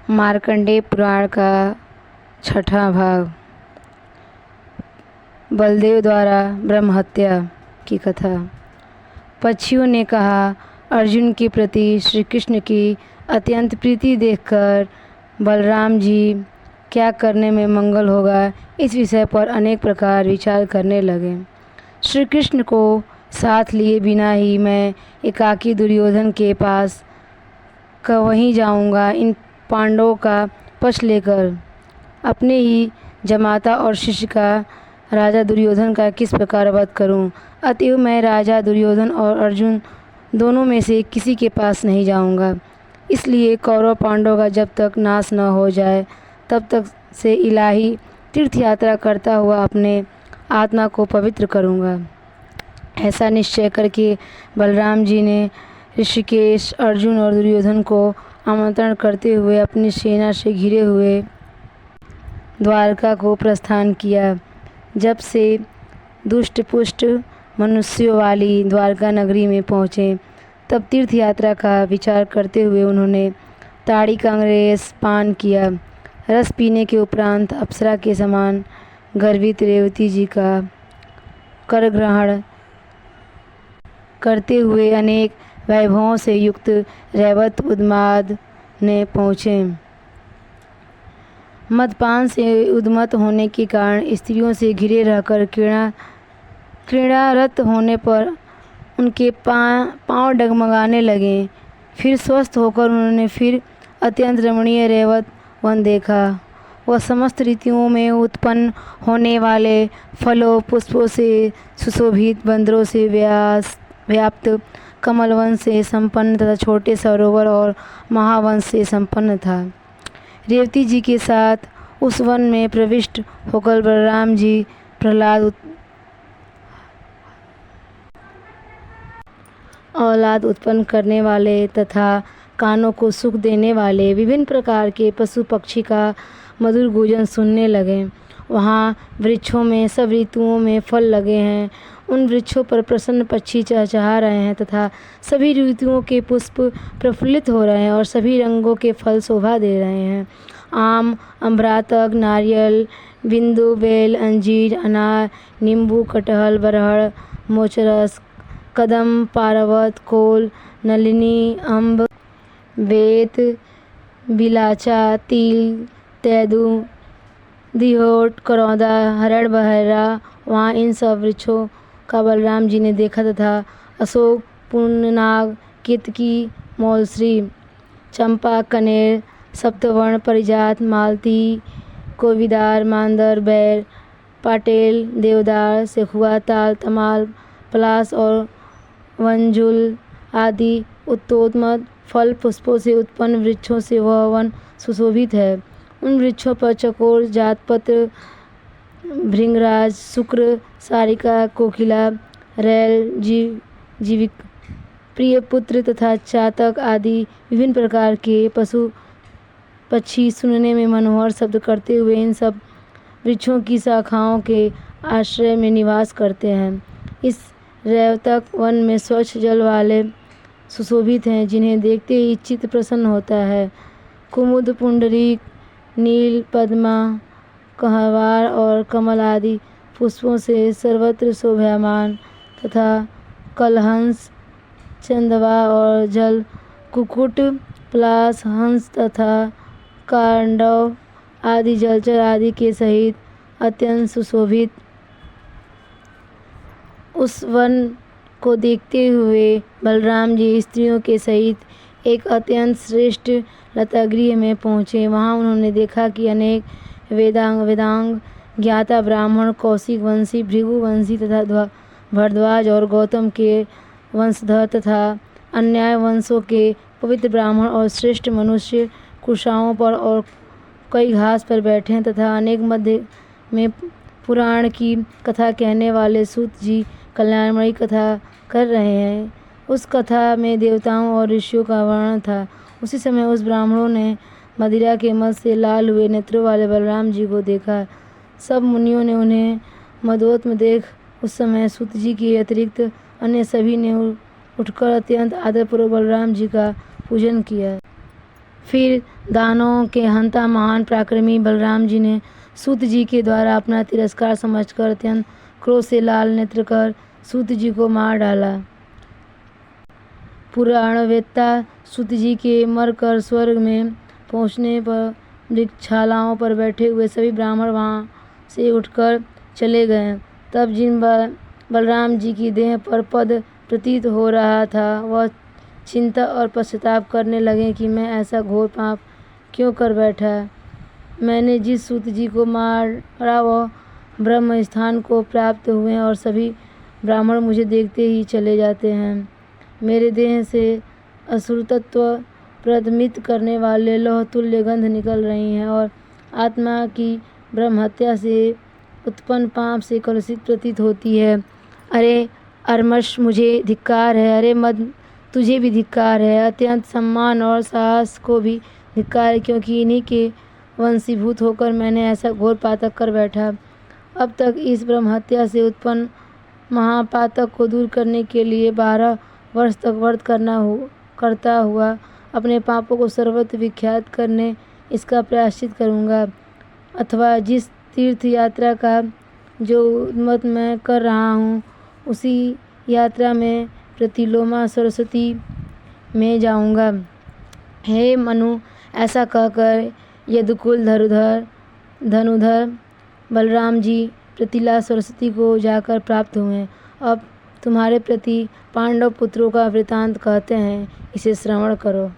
मार्कंडेय पुराण का छठा भाग। बलदेव द्वारा ब्रह्महत्या की कथा। पक्षियों ने कहा, अर्जुन के प्रति श्री कृष्ण की अत्यंत प्रीति देखकर बलराम जी क्या करने में मंगल होगा, इस विषय पर अनेक प्रकार विचार करने लगे। श्री कृष्ण को साथ लिए बिना ही मैं एकाकी दुर्योधन के पास वहीं जाऊंगा। इन पांडवों का पक्ष लेकर अपने ही जमाता और शिष्य का राजा दुर्योधन का किस प्रकार वध करूं। अतएव मैं राजा दुर्योधन और अर्जुन दोनों में से किसी के पास नहीं जाऊंगा। इसलिए कौरव पांडवों का जब तक नाश न हो जाए तब तक से इलाही तीर्थ यात्रा करता हुआ अपने आत्मा को पवित्र करूंगा। ऐसा निश्चय करके बलराम जी ने ऋषिकेश, अर्जुन और दुर्योधन को आमंत्रण करते हुए अपनी सेना से घिरे हुए द्वारका को प्रस्थान किया। जब से दुष्ट पुष्ट मनुष्यों वाली द्वारका नगरी में पहुँचे तब तीर्थ यात्रा का विचार करते हुए उन्होंने ताड़ी का अंग्रेस पान किया। रस पीने के उपरांत अप्सरा के समान गर्वित रेवती जी का कर ग्रहण करते हुए अनेक वैभवों से युक्त रैवत उन्माद ने पहुँचे। मदपान से उन्मत्त होने के कारण स्त्रियों से घिरे रहकर क्रीड़ारत होने पर उनके पांव डगमगाने लगे। फिर स्वस्थ होकर उन्होंने फिर अत्यंत रमणीय रैवत वन देखा। वह समस्त ऋतुओं में उत्पन्न होने वाले फलों पुष्पों से सुशोभित, बंदरों से व्याप्त, कमलवन से संपन्न तथा छोटे सरोवर और महावन से संपन्न था। रेवती जी के साथ उस वन में प्रविष्ट होकर बलराम जी औलाद उत्पन्न करने वाले तथा कानों को सुख देने वाले विभिन्न प्रकार के पशु पक्षी का मधुर गूंजन सुनने लगे। वहाँ वृक्षों में सब ऋतुओं में फल लगे हैं। उन वृक्षों पर प्रसन्न पक्षी चहचहा रहे हैं तथा सभी ऋतुओं के पुष्प प्रफुल्लित हो रहे हैं और सभी रंगों के फल शोभा दे रहे हैं। आम, अमरातक, नारियल, बिंदु, बेल, अंजीर, अनार, नींबू, कटहल, बरहड़, मोचरस, कदम, पारवत, कोल, नलिनी, अम्ब, बेत, बिलाचा, तिल, तेंदू, दिहोट, करौंदा, हरड़, बहेरा, वहाँ इन सब वृक्षों का बलराम जी ने देखा तथा अशोक, पुन्नाग, केतकी, मौलश्री, चंपा, कनेर, सप्तवर्ण, परिजात, मालती, कोविदार, मांदर, बैर, पाटेल, देवदार, सेखुआ, ताल, तमाल, पलास और वंजुल आदि उत्तमोत्तम फल पुष्पों से उत्पन्न वृक्षों से वह वन सुशोभित है। उन वृक्षों पर चकोर, जातपत्र, भृंगराज, शुक्र, सारिका, कोकिला, रैल, जीविक, प्रियपुत्र तथा चातक आदि विभिन्न प्रकार के पशु पक्षी सुनने में मनोहर शब्द करते हुए इन सब वृक्षों की शाखाओं के आश्रय में निवास करते हैं। इस रैवतक वन में स्वच्छ जल वाले सुशोभित हैं, जिन्हें देखते ही चित्त प्रसन्न होता है। कुमुद, पुंडरीक, नील, पद्मा, कहवार और कमल आदि पुष्पों से सर्वत्र शोभायमान तथा कलहंस, चंदवा और जल कुक्कुट, पलाश, हंस तथा कांडव आदि जलचर आदि के सहित अत्यंत सुशोभित उस वन को देखते हुए बलराम जी स्त्रियों के सहित एक अत्यंत श्रेष्ठ लतागृह में पहुँचे। वहाँ उन्होंने देखा कि अनेक वेदांग ज्ञाता ब्राह्मण, कौशिक वंशी, भृगु वंशी तथा भरद्वाज और गौतम के वंशधर तथा अन्य वंशों के पवित्र ब्राह्मण और श्रेष्ठ मनुष्य कुशाओं पर और कई घास पर बैठे हैं तथा अनेक मध्य में पुराण की कथा कहने वाले सूत जी कल्याणमयी कथा कर रहे हैं। उस कथा में देवताओं और ऋषियों का वर्णन था। उसी समय उस ब्राह्मणों ने मदिरा के मद से लाल हुए नेत्रों वाले बलराम जी को देखा। सब मुनियों ने उन्हें मदोत्म देख उस समय सूत जी के अतिरिक्त अन्य सभी ने उठकर अत्यंत आदरपूर्वक बलराम जी का पूजन किया। फिर दानवों के हंता महान पराक्रमी बलराम जी ने सूत जी के द्वारा अपना तिरस्कार समझकर अत्यंत क्रोध से लाल नेत्र कर सूत जी को मार डाला। पुराणवेत्ता सूत जी के मरकर स्वर्ग में पहुँचने पर वृक्षालाओं पर बैठे हुए सभी ब्राह्मण वहाँ से उठकर चले गए। तब जिन बलराम जी की देह पर पद प्रतीत हो रहा था, वह चिंता और पश्चाताप करने लगे कि मैं ऐसा घोर पाप क्यों कर बैठा। मैंने जिस सूत जी को मारा वह ब्रह्म स्थान को प्राप्त हुए और सभी ब्राह्मण मुझे देखते ही चले जाते हैं। मेरे देह से असुर तत्व प्रदमित करने वाले लौह तुल्य गंध निकल रही हैं और आत्मा की ब्रह्म हत्या से उत्पन्न पाप से कलुषित प्रतीत होती है। अरे अरमश, मुझे धिक्कार है। अरे मद, तुझे भी धिक्कार है। अत्यंत सम्मान और साहस को भी धिक्कार है, क्योंकि इन्हीं के वंशीभूत होकर मैंने ऐसा घोर पातक कर बैठा। अब तक इस ब्रह्म हत्या से उत्पन्न महापातक को दूर करने के लिए 12 वर्ष तक व्रत करता हुआ अपने पापों को सर्वत्र विख्यात करने इसका प्रायश्चित करूँगा, अथवा जिस तीर्थ यात्रा का जो उद्यम मैं कर रहा हूँ उसी यात्रा में प्रतिलोमा सरस्वती में जाऊँगा। हे मनु, ऐसा कहकर यदुकुल धनुधर बलराम जी प्रतिला सरस्वती को जाकर प्राप्त हुए। अब तुम्हारे प्रति पांडव पुत्रों का वृतांत कहते हैं, इसे श्रवण करो।